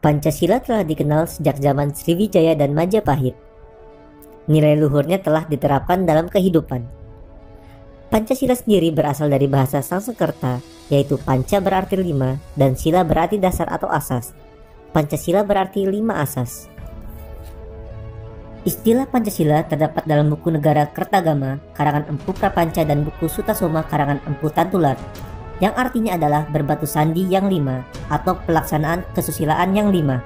Pancasila telah dikenal sejak zaman Sriwijaya dan Majapahit. Nilai luhurnya telah diterapkan dalam kehidupan. Pancasila sendiri berasal dari bahasa Sanskerta, yaitu panca berarti 5 dan sila berarti dasar atau asas. Pancasila berarti 5 asas. Istilah Pancasila terdapat dalam buku Negara Kertagama karangan Empu Prapanca dan buku Sutasoma karangan Empu Tantular, yang artinya adalah berbatu sandi yang 5 atau pelaksanaan kesusilaan yang 5.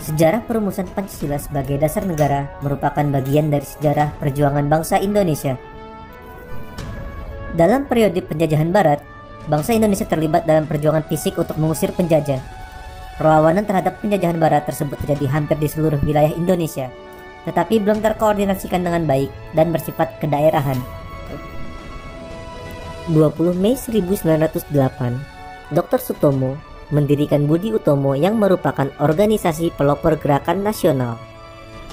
Sejarah perumusan Pancasila sebagai dasar negara merupakan bagian dari sejarah perjuangan bangsa Indonesia. Dalam periode penjajahan Barat, bangsa Indonesia terlibat dalam perjuangan fisik untuk mengusir penjajah. Perlawanan terhadap penjajahan Barat tersebut terjadi hampir di seluruh wilayah Indonesia, tetapi belum terkoordinasikan dengan baik dan bersifat kedaerahan. 20 Mei 1908, Dr. Sutomo mendirikan Budi Utomo yang merupakan organisasi pelopor gerakan nasional.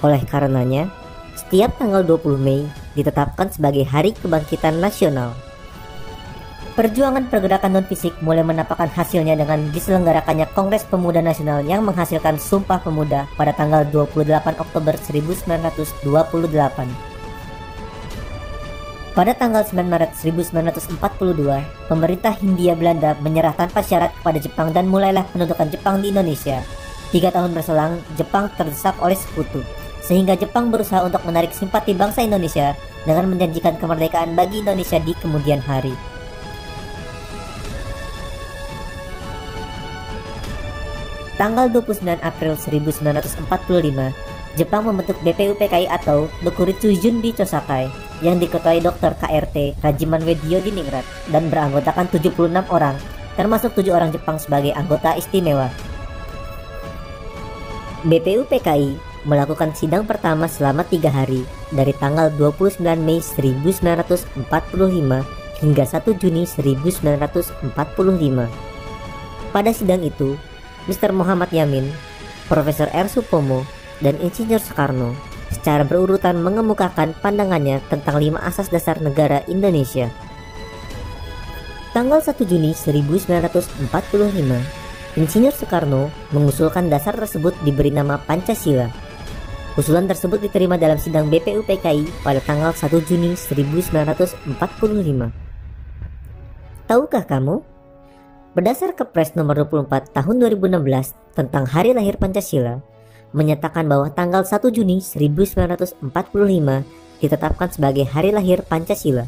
Oleh karenanya, setiap tanggal 20 Mei ditetapkan sebagai Hari Kebangkitan Nasional. Perjuangan pergerakan non-fisik mulai menampakkan hasilnya dengan diselenggarakannya Kongres Pemuda Nasional yang menghasilkan Sumpah Pemuda pada tanggal 28 Oktober 1928. Pada tanggal 9 Maret 1942, pemerintah Hindia Belanda menyerah tanpa syarat kepada Jepang dan mulailah pendudukan Jepang di Indonesia. 3 tahun berselang, Jepang terdesak oleh sekutu, sehingga Jepang berusaha untuk menarik simpati bangsa Indonesia dengan menjanjikan kemerdekaan bagi Indonesia di kemudian hari. Tanggal 29 April 1945, Jepang membentuk BPUPKI atau Dokuritsu Junbi Chosakai yang diketuai Dr. KRT Rajiman Weddio Diningrat dan beranggotakan 76 orang, termasuk 7 orang Jepang sebagai anggota istimewa. BPUPKI melakukan sidang pertama selama 3 hari dari tanggal 29 Mei 1945 hingga 1 Juni 1945. Pada sidang itu, Mr. Muhammad Yamin, Profesor R. Supomo, dan Insinyur Soekarno secara berurutan mengemukakan pandangannya tentang 5 asas dasar negara Indonesia. Tanggal 1 Juni 1945, Insinyur Soekarno mengusulkan dasar tersebut diberi nama Pancasila. Usulan tersebut diterima dalam sidang BPUPKI pada tanggal 1 Juni 1945. Tahukah kamu? Berdasar Kepres nomor 24 tahun 2016 tentang Hari Lahir Pancasila, menyatakan bahwa tanggal 1 Juni 1945 ditetapkan sebagai Hari Lahir Pancasila.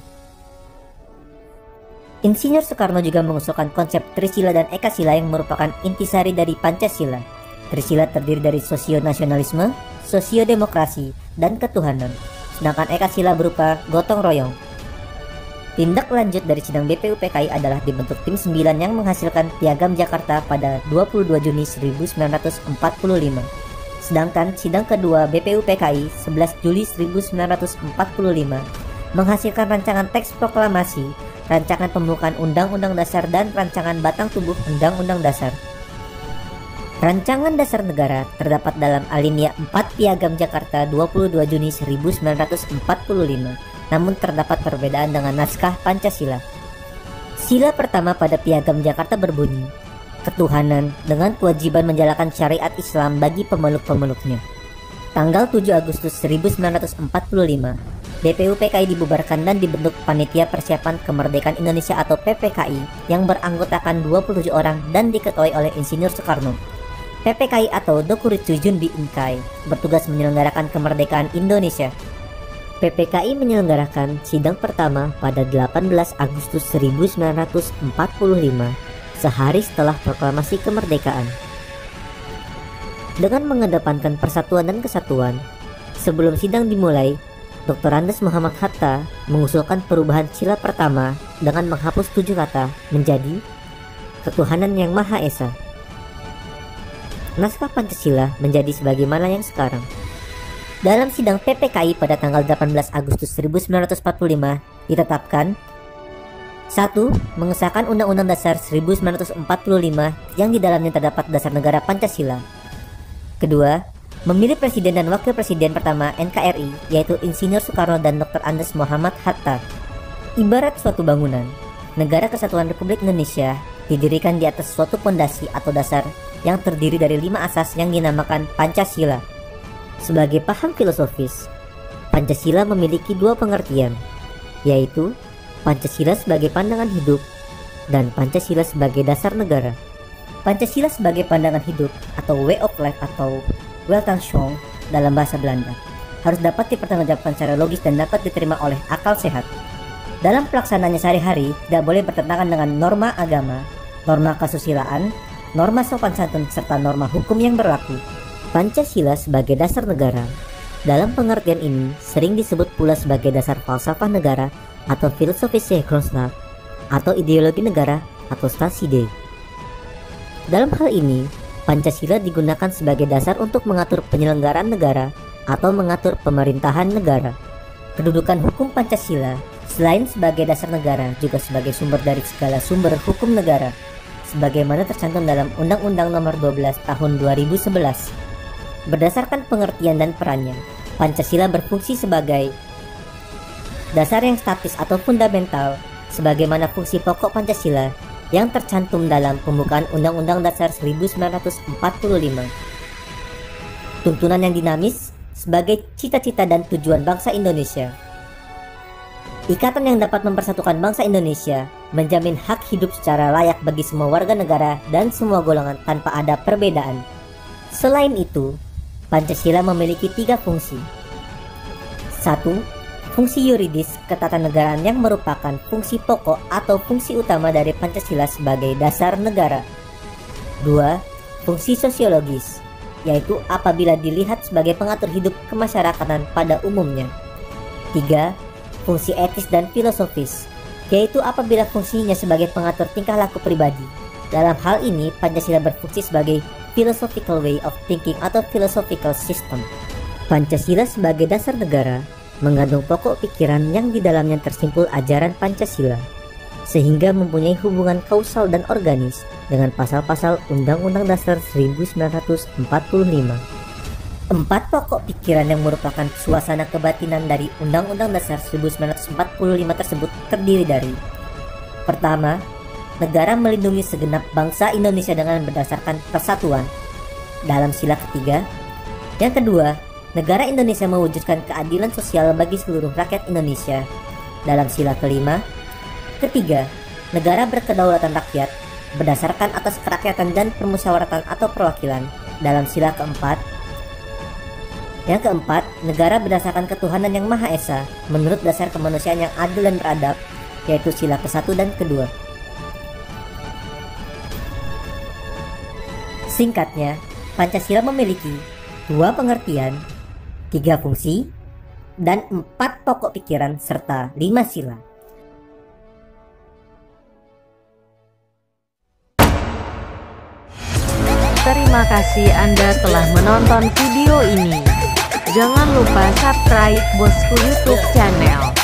Insinyur Soekarno juga mengusulkan konsep Trisila dan Ekasila yang merupakan intisari dari Pancasila. Trisila terdiri dari sosio-nasionalisme, sosio-demokrasi, dan ketuhanan, sedangkan Ekasila berupa gotong royong. Tindak lanjut dari sidang BPUPKI adalah dibentuk tim 9 yang menghasilkan Piagam Jakarta pada 22 Juni 1945. Sedangkan sidang kedua BPUPKI 11 Juli 1945 menghasilkan rancangan teks proklamasi, rancangan pembukaan Undang-Undang Dasar, dan rancangan batang tubuh Undang-Undang Dasar. Rancangan Dasar Negara terdapat dalam alinea 4 Piagam Jakarta 22 Juni 1945. Namun terdapat perbedaan dengan naskah Pancasila. Sila pertama pada Piagam Jakarta berbunyi, ketuhanan dengan kewajiban menjalankan syariat Islam bagi pemeluk-pemeluknya. Tanggal 7 Agustus 1945, BPUPKI dibubarkan dan dibentuk Panitia Persiapan Kemerdekaan Indonesia atau PPKI yang beranggotakan 27 orang dan diketuai oleh Insinyur Soekarno. PPKI atau Dokuritsu Junbi Inkai bertugas menyelenggarakan kemerdekaan Indonesia. PPKI menyelenggarakan sidang pertama pada 18 Agustus 1945, sehari setelah proklamasi kemerdekaan. Dengan mengedepankan persatuan dan kesatuan, sebelum sidang dimulai, Dr. Andes Muhammad Hatta mengusulkan perubahan sila pertama dengan menghapus 7 kata menjadi ketuhanan yang Maha Esa. Naskah Pancasila menjadi sebagaimana yang sekarang. Dalam sidang PPKI pada tanggal 18 Agustus 1945 ditetapkan 1. Mengesahkan Undang-Undang Dasar 1945 yang di dalamnya terdapat dasar negara Pancasila. Kedua, memilih Presiden dan Wakil Presiden pertama NKRI yaitu Insinyur Soekarno dan Dr. Andes Muhammad Hatta. Ibarat suatu bangunan, Negara Kesatuan Republik Indonesia didirikan di atas suatu pondasi atau dasar yang terdiri dari 5 asas yang dinamakan Pancasila. Sebagai paham filosofis, Pancasila memiliki 2 pengertian, yaitu Pancasila sebagai pandangan hidup dan Pancasila sebagai dasar negara. Pancasila sebagai pandangan hidup atau way of life atau Weltanschauung dalam bahasa Belanda harus dapat dipertanggungjawabkan secara logis dan dapat diterima oleh akal sehat. Dalam pelaksanaannya sehari-hari tidak boleh bertentangan dengan norma agama, norma kesusilaan, norma sopan santun, serta norma hukum yang berlaku. Pancasila sebagai dasar negara dalam pengertian ini sering disebut pula sebagai dasar falsafah negara atau filosofische Grundlage atau ideologi negara atau Staatsidee. Dalam hal ini, Pancasila digunakan sebagai dasar untuk mengatur penyelenggaraan negara atau mengatur pemerintahan negara. Kedudukan hukum Pancasila selain sebagai dasar negara juga sebagai sumber dari segala sumber hukum negara, sebagaimana tercantum dalam Undang-Undang Nomor 12 Tahun 2011. Berdasarkan pengertian dan perannya, Pancasila berfungsi sebagai dasar yang statis atau fundamental, sebagaimana fungsi pokok Pancasila yang tercantum dalam pembukaan Undang-Undang Dasar 1945. Tuntunan yang dinamis sebagai cita-cita dan tujuan bangsa Indonesia. Ikatan yang dapat mempersatukan bangsa Indonesia, menjamin hak hidup secara layak bagi semua warga negara dan semua golongan tanpa ada perbedaan. Selain itu, Pancasila memiliki 3 fungsi. 1. Fungsi yuridis ketatanegaraan yang merupakan fungsi pokok atau fungsi utama dari Pancasila sebagai dasar negara. 2. Fungsi sosiologis, yaitu apabila dilihat sebagai pengatur hidup kemasyarakatan pada umumnya. 3. Fungsi etis dan filosofis, yaitu apabila fungsinya sebagai pengatur tingkah laku pribadi. Dalam hal ini, Pancasila berfungsi sebagai philosophical way of thinking atau philosophical system. Pancasila sebagai dasar negara mengandung pokok pikiran yang di dalamnya tersimpul ajaran Pancasila, sehingga mempunyai hubungan kausal dan organis dengan pasal-pasal Undang-Undang Dasar 1945. 4 pokok pikiran yang merupakan suasana kebatinan dari Undang-Undang Dasar 1945 tersebut terdiri dari: pertama, negara melindungi segenap bangsa Indonesia dengan berdasarkan persatuan dalam sila ketiga. Yang kedua, negara Indonesia mewujudkan keadilan sosial bagi seluruh rakyat Indonesia dalam sila kelima. Ketiga, negara berkedaulatan rakyat berdasarkan atas kerakyatan dan permusyawaratan atau perwakilan dalam sila keempat. Yang keempat, negara berdasarkan ketuhanan yang Maha Esa menurut dasar kemanusiaan yang adil dan beradab, yaitu sila ke-1 dan kedua. Singkatnya, Pancasila memiliki 2 pengertian, 3 fungsi, dan 4 pokok pikiran serta 5 sila. Terima kasih Anda telah menonton video ini. Jangan lupa subscribe Bosku YouTube channel.